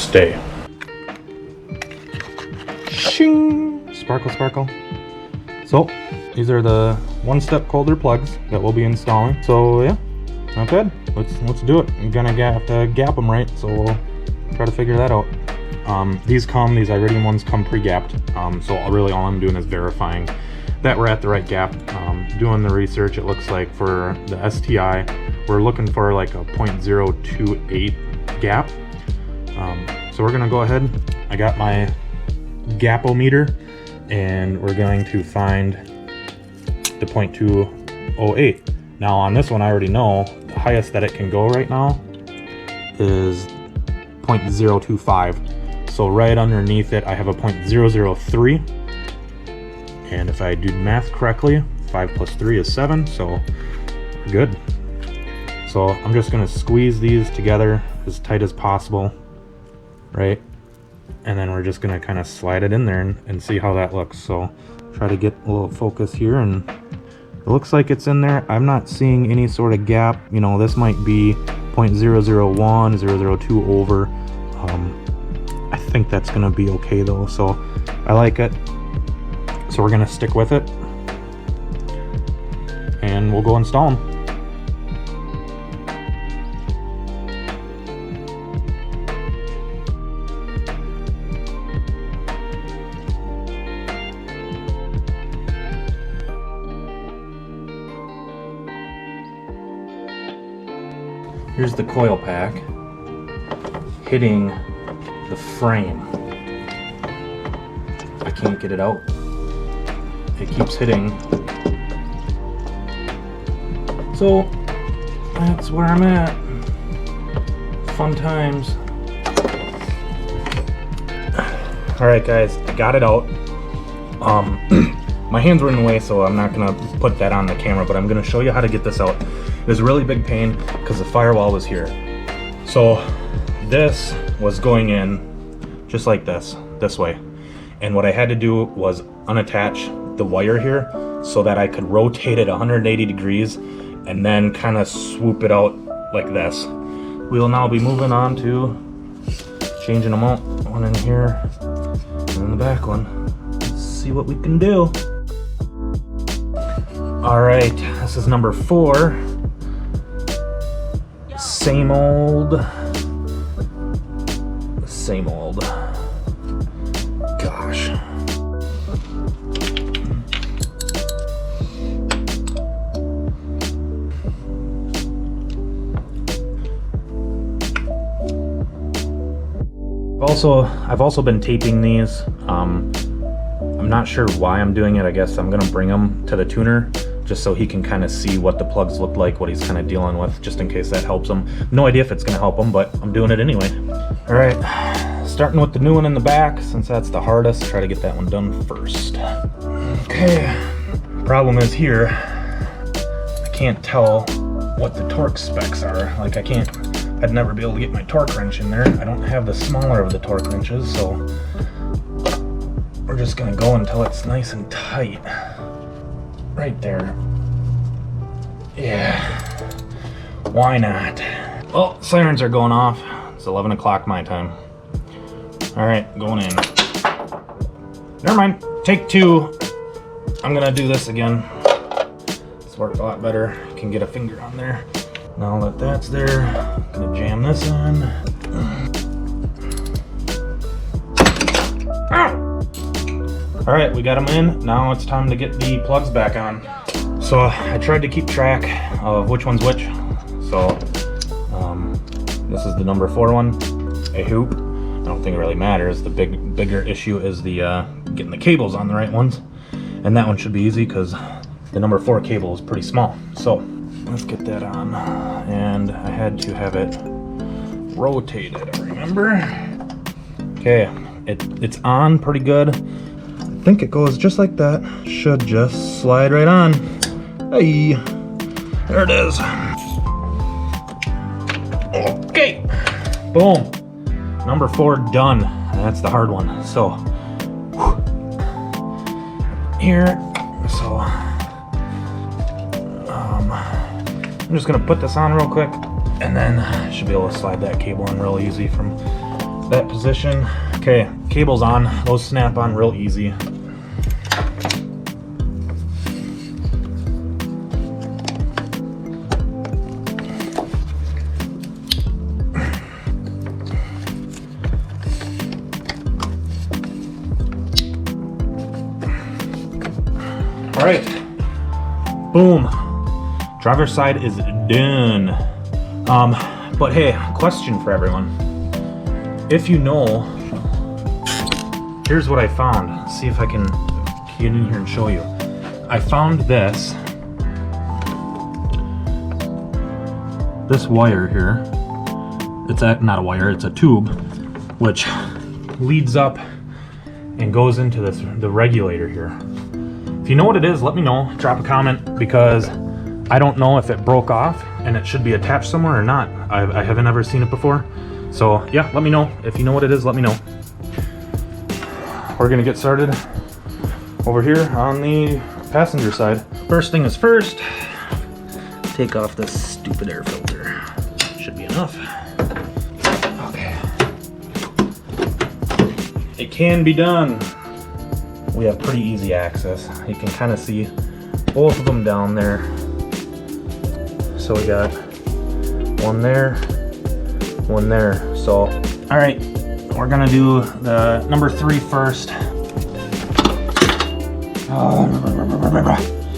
next day. Shing! Sparkle, sparkle. So, these are the one-step colder plugs that we'll be installing. So yeah, not bad. Let's do it. I'm gonna have to gap them right, so we'll try to figure that out. These Iridium ones come pre-gapped. So really all I'm doing is verifying that we're at the right gap. Doing the research, it looks like for the STI, we're looking for like a 0.028 gap. So we're gonna go ahead. I got my gapometer, and we're going to find the 0.208. Now on this one, I already know the highest that it can go right now is 0.025. So right underneath it, I have a 0.003. And if I do math correctly, 5 plus 3 is 7, so we're good. So I'm just gonna squeeze these together as tight as possible, right? And then we're just gonna kind of slide it in there and see how that looks. So try to get a little focus here, and it looks like it's in there. I'm not seeing any sort of gap. You know, this might be 0.001, 002 over. I think that's gonna be okay though, so I like it. So we're gonna stick with it, and we'll go install them. Here's the coil pack hitting the frame. I can't get it out. It keeps hitting. So that's where I'm at. Fun times. Alright guys, I got it out. My hands were in the way, so I'm not gonna put that on the camera, but I'm gonna show you how to get this out. It was a really big pain because the firewall was here. So this was going in just like this way. And what I had to do was unattach the wire here so that I could rotate it 180 degrees and then kind of swoop it out like this. We'll now be moving on to changing them out. One in here and then the back one. Let's see what we can do. All right, this is number 4. Same old. Gosh. I've also been taping these. I'm not sure why I'm doing it. I guess I'm gonna bring them to the tuner just so he can kind of see what the plugs look like, what he's kind of dealing with, just in case that helps him. No idea if it's gonna help him, but I'm doing it anyway. All right, starting with the new one in the back, since that's the hardest, try to get that one done first. Okay, problem is here, I can't tell what the torque specs are. Like I'd never be able to get my torque wrench in there. I don't have the smaller of the torque wrenches, so we're just gonna go until it's nice and tight. Right there. Yeah. Why not? Oh, sirens are going off. It's 11 o'clock my time. All right, going in. Never mind. Take 2. I'm gonna do this again. It's worked a lot better. Can get a finger on there. Now that that's there, I'm gonna jam this in. Ow! All right, we got them in. Now it's time to get the plugs back on. So I tried to keep track of which one's which. So this is the number 4 one, a hoop. I don't think it really matters. The bigger issue is the getting the cables on the right ones. And that one should be easy because the number 4 cable is pretty small. So let's get that on. And I had to have it rotated, I remember. Okay, it's on pretty good. I think it goes just like that. Should just slide right on. Hey, there it is. Okay, boom. Number 4 done. That's the hard one. So here, so I'm just gonna put this on real quick, and then I should be able to slide that cable in real easy from that position. Okay, cable's on. Those snap on real easy. All right, boom. Driver's side is done. But hey, question for everyone. If you know, here's what I found. See if I can get in here and show you. I found this wire here. It's not a wire, it's a tube, which leads up and goes into the regulator here. If you know what it is, let me know. Drop a comment, because I don't know if it broke off and it should be attached somewhere or not. I haven't ever seen it before. So yeah, let me know. If you know what it is, let me know. We're gonna get started over here on the passenger side. First thing is first, take off this stupid air filter. Should be enough. Okay. It can be done. We have pretty easy access. You can kind of see both of them down there. So we got one there, one there. So, all right, we're gonna do the number 3 first. Oh,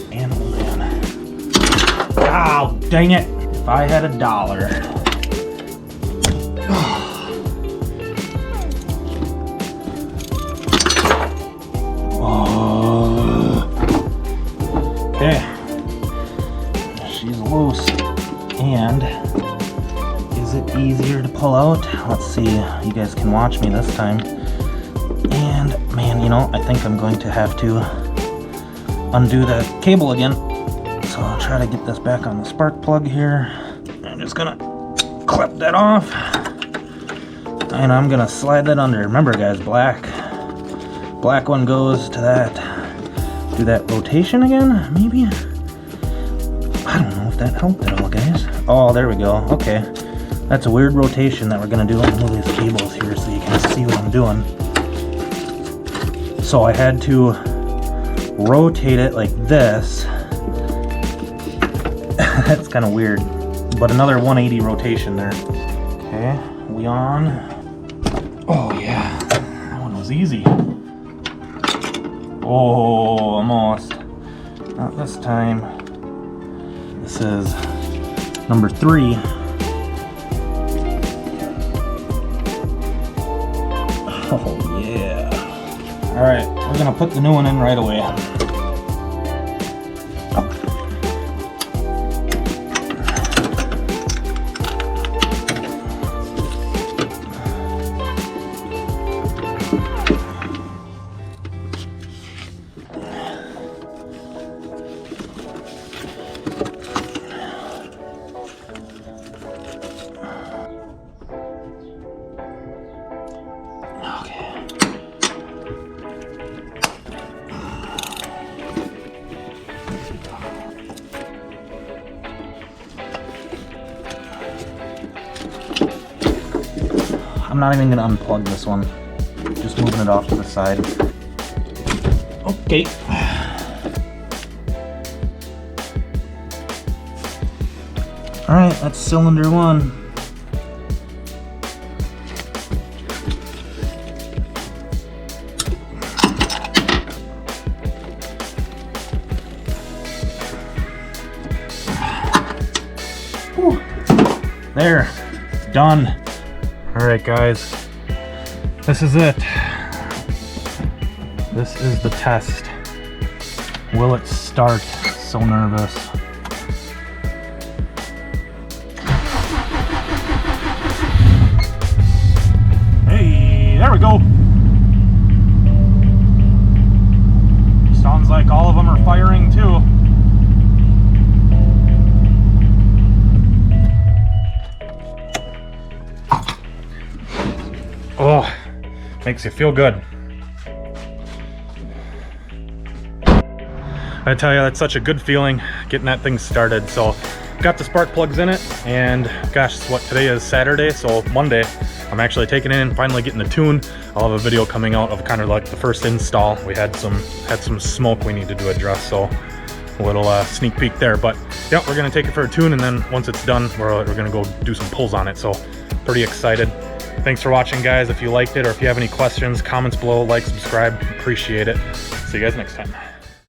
man, oh man. Oh, dang it. If I had $1. Okay, she's loose. And is it easier to pull out? Let's see, you guys can watch me this time. And man, you know, I think I'm going to have to undo the cable again. So I'll try to get this back on the spark plug here. I'm just gonna clip that off. And I'm gonna slide that under. Remember guys, black one goes to that. Do that rotation again, maybe? I don't know if that helped at all, guys. Oh, there we go. Okay. That's a weird rotation that we're gonna do. Let me move these cables here so you can see what I'm doing. So I had to rotate it like this. That's kind of weird. But another 180 rotation there. Okay, we on. Oh yeah, that one was easy. Oh, almost. Not this time. This is number 3. Oh yeah. All right, we're gonna put the new one in right away. I'm not even gonna unplug this one. Just moving it off to the side. Okay. All right, that's cylinder 1. Whew. There, done. All right, guys, this is it. This is the test. Will it start? So nervous. Hey, there we go. Sounds like all of them are firing too. Oh, makes you feel good. I tell you, that's such a good feeling getting that thing started. So got the spark plugs in it, and gosh, what, today is Saturday, so Monday I'm actually taking it in, finally getting the tune. I'll have a video coming out of kind of like the first install. We had some smoke we needed to address, so a little sneak peek there. But yeah, we're gonna take it for a tune, and then once it's done, we're gonna go do some pulls on it. So pretty excited. Thanks for watching, guys. If you liked it or if you have any questions, comments below, like, subscribe, appreciate it. See you guys next time.